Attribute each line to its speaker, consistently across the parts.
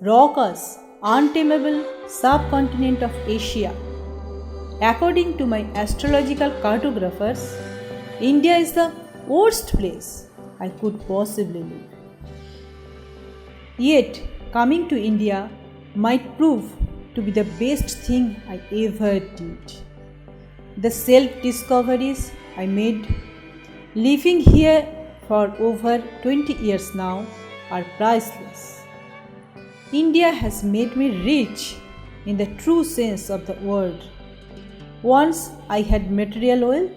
Speaker 1: raucous, untamable subcontinent of Asia. According to my astrological cartographers, India is the worst place I could possibly live. Yet, coming to India might prove to be the best thing I ever did. The self discoveries I made living here for over 20 years now are priceless. India has made me rich in the true sense of the word. Once I had material wealth,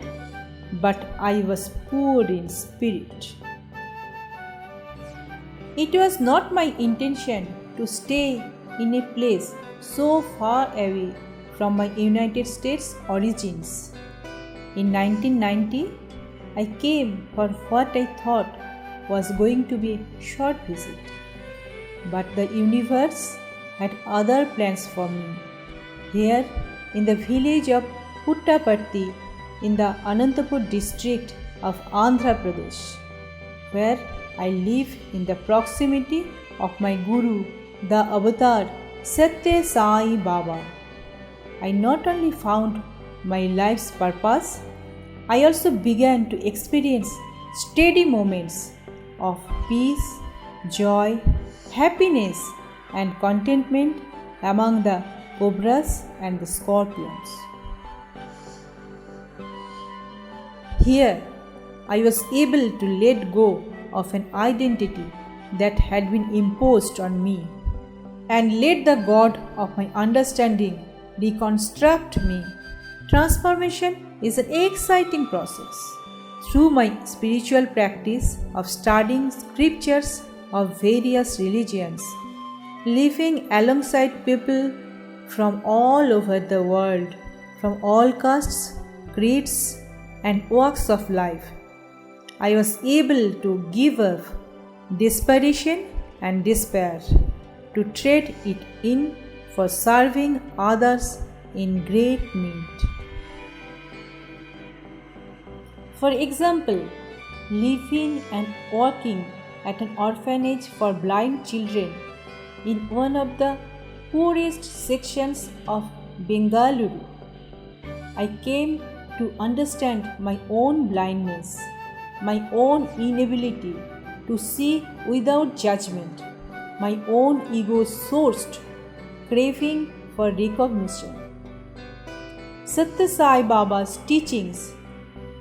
Speaker 1: but I was poor in spirit. It was not my intention to stay in a place so far away from my United States origins. In 1990, I came for what I thought was going to be a short visit. But the universe had other plans for me. Here, in the village of Puttaparthi, in the Anantapur district of Andhra Pradesh, where I live in the proximity of my Guru, the Avatar Satya Sai Baba. I not only found my life's purpose, I also began to experience steady moments of peace, joy, happiness, and contentment among the cobras and the scorpions. Here, I was able to let go of an identity that had been imposed on me and let the God of my understanding reconstruct me. Transformation is an exciting process. Through my spiritual practice of studying scriptures of various religions, living alongside people from all over the world, from all castes, creeds, and walks of life, I was able to give up desperation and despair, to trade it in for serving others in great need. For example, living and working at an orphanage for blind children in one of the poorest sections of Bengaluru, I came to understand my own blindness, my own inability to see without judgment, my own ego sourced craving for recognition. Satya Sai Baba's teachings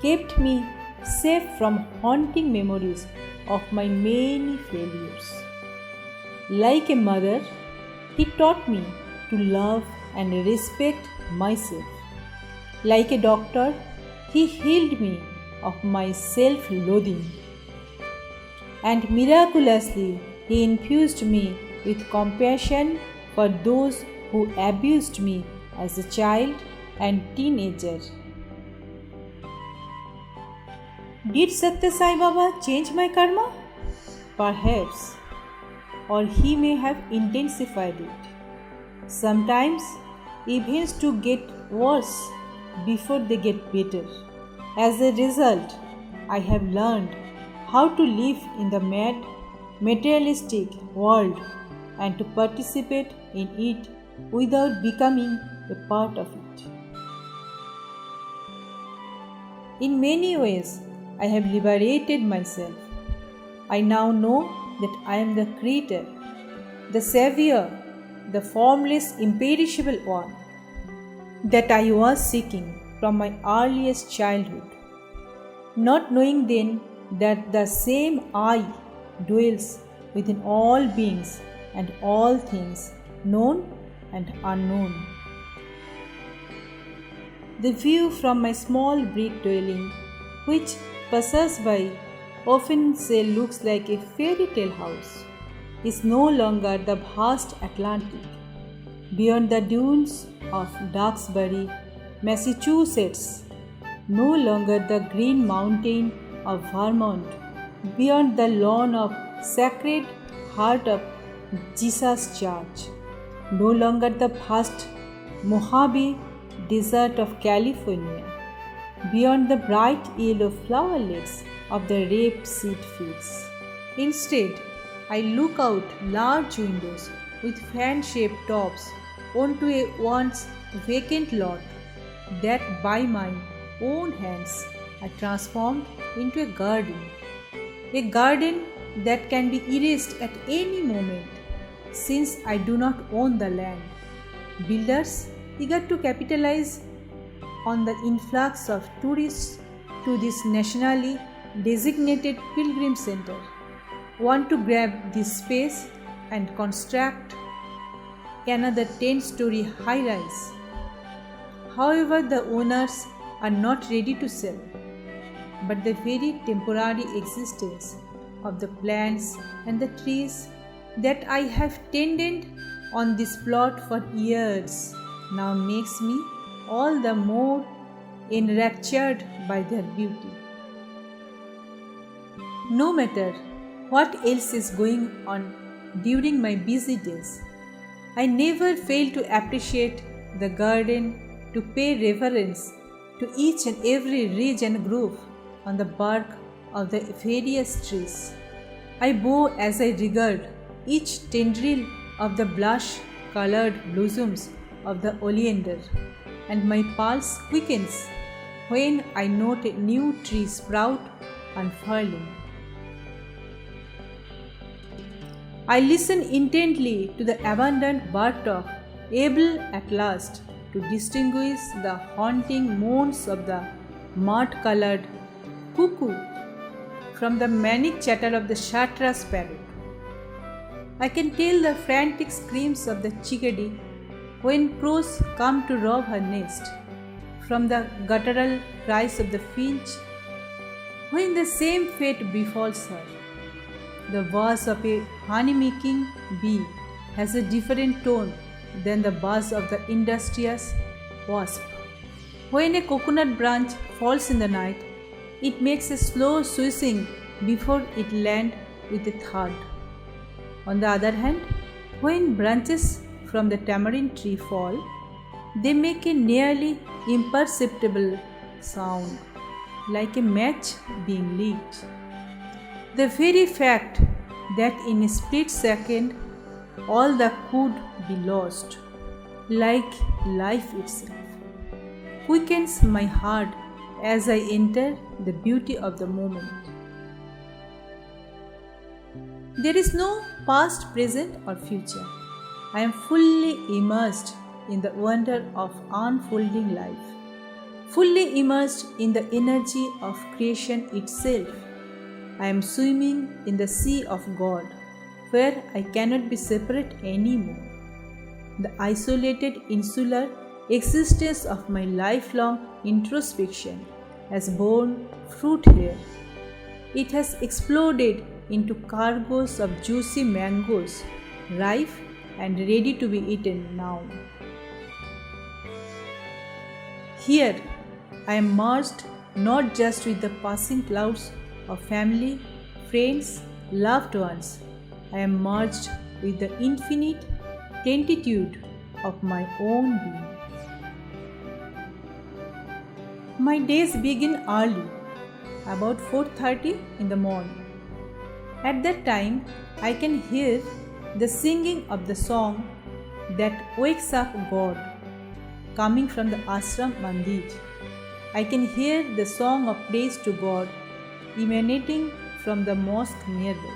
Speaker 1: kept me safe from haunting memories of my many failures. Like a mother, he taught me to love and respect myself. Like a doctor, he healed me of my self-loathing. And miraculously, he infused me with compassion for those who abused me as a child and teenager. Did Satya Sai Baba change my karma? Perhaps, or he may have intensified it. Sometimes events do get worse before they get better. As a result, I have learned how to live in the mad, materialistic world and to participate in it without becoming a part of it. In many ways, I have liberated myself. I now know that I am the Creator, the Savior, the formless, imperishable one that I was seeking from my earliest childhood, not knowing then that the same I dwells within all beings and all things, known and unknown. The view from my small brick dwelling, which passers-by often say looks like a fairy tale house, is no longer the vast Atlantic. Beyond the dunes of Duxbury, Massachusetts, no longer the green mountain of Vermont, beyond the lawn of Sacred Heart of Jesus Church, no longer the vast Mojave Desert of California, beyond the bright yellow flowerlets of the rapeseed fields. Instead, I look out large windows with fan-shaped tops onto a once vacant lot that by my own hands I transformed into a garden. A garden that can be erased at any moment since I do not own the land. Builders eager to capitalize on the influx of tourists to this nationally designated pilgrim center want to grab this space and construct another 10-story high rise. However, the owners are not ready to sell, but the very temporary existence of the plants and the trees that I have tended on this plot for years now makes me all the more enraptured by their beauty. No matter what else is going on during my busy days, I never fail to appreciate the garden, to pay reverence to each and every ridge and groove on the bark of the various trees. I bow as I regard each tendril of the blush-colored blossoms of the oleander, and my pulse quickens when I note a new tree sprout unfurling. I listen intently to the abundant bird talk, able at last to distinguish the haunting moans of the mud-colored cuckoo from the manic chatter of the chartreuse parrot. I can tell the frantic screams of the chickadee when crows come to rob her nest, from the guttural cries of the finch when the same fate befalls her. The buzz of a honey-making bee has a different tone than the buzz of the industrious wasp. When a coconut branch falls in the night, it makes a slow swishing before it lands with a thud. On the other hand, when branches from the tamarind tree fall, they make a nearly imperceptible sound, like a match being lit. The very fact that in a split second all that could be lost, like life itself, quickens my heart as I enter the beauty of the moment. There is no past, present, or future. I am fully immersed in the wonder of unfolding life, fully immersed in the energy of creation itself. I am swimming in the sea of God, where I cannot be separate anymore. The isolated insular existence of my lifelong introspection has borne fruit here. It has exploded into cargoes of juicy mangoes, ripe and ready to be eaten now. Here, I am merged not just with the passing clouds of family, friends, loved ones. I am merged with the infinite plenitude of my own being. My days begin early, about 4:30 in the morning. At that time, I can hear the singing of the song that wakes up God coming from the ashram mandir. I can hear the song of praise to God emanating from the mosque nearby.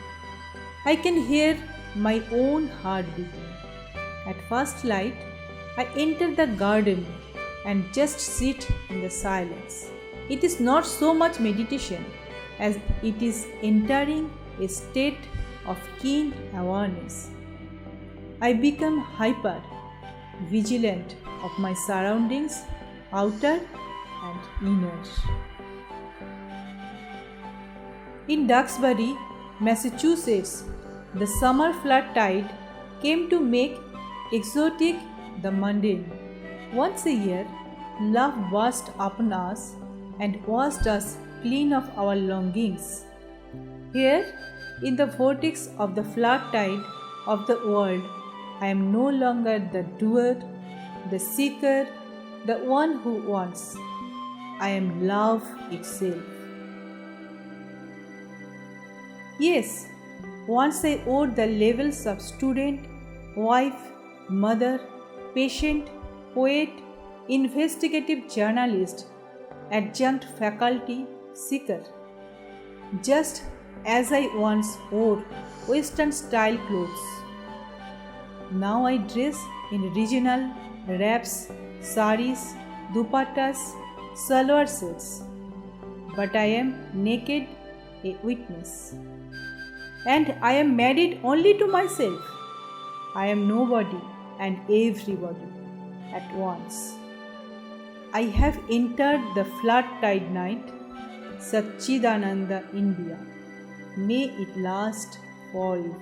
Speaker 1: I can hear my own heart beating. At first light, I enter the garden and just sit in the silence. It is not so much meditation as it is entering a state of keen awareness. I become hyper vigilant of my surroundings, outer and inner. In Duxbury, Massachusetts, the summer flood tide came to make exotic the mundane. Once a year, love burst upon us and washed us clean of our longings. Here, in the vortex of the flood tide of the world, I am no longer the doer, the seeker, the one who wants. I am love itself. Yes, once I wore the labels of student, wife, mother, patient, poet, investigative journalist, adjunct faculty, seeker. Just as I once wore Western style clothes, now I dress in regional wraps, saris, dupattas, salwar sets. But I am naked, a witness. And I am married only to myself. I am nobody and everybody at once. I have entered the flood tide night, Satchidananda India. May it last forever.